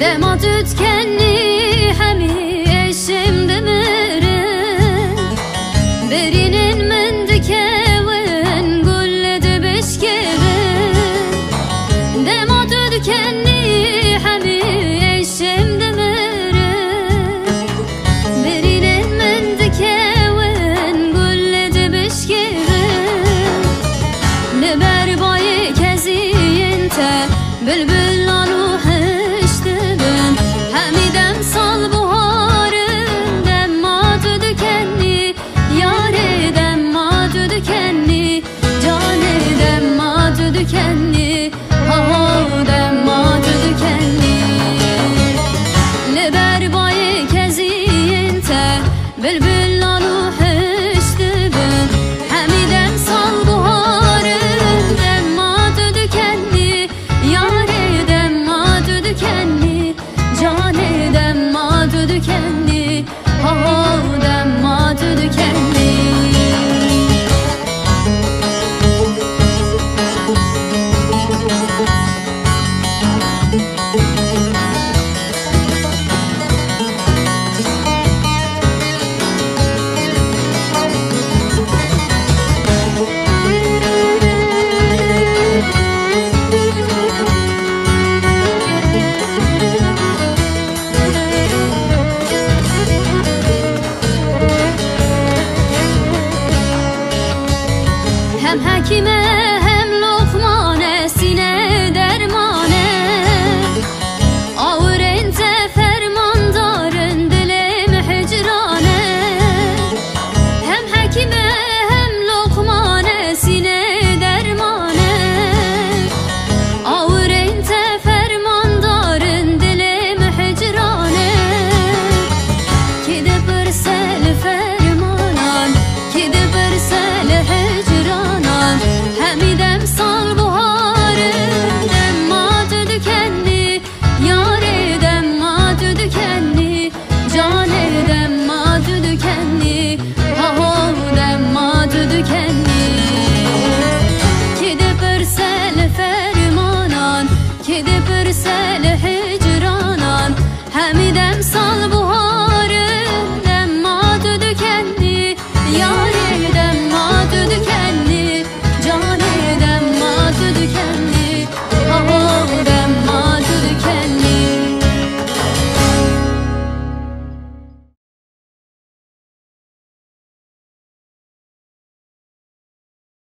دمات تكني حمي عشم دمره برينين من دكاون قول دبشكبه دمات تكني حمي عشم دمره برينين من دكاون قول دبشكبه لبر باي كزي انت بلبل روح اشتبن حميدم صال بهارم دم ما تدكني ياري دم ما تدكني جاني دم ما تدكني هوا دم ما تدكني لبر باي كزي انت بلبل روح اشتبن حميدم صال بهارم دم ما تدكني ياري دم ما تدكني جاني دم ما تدكني هوا دم ما تدكني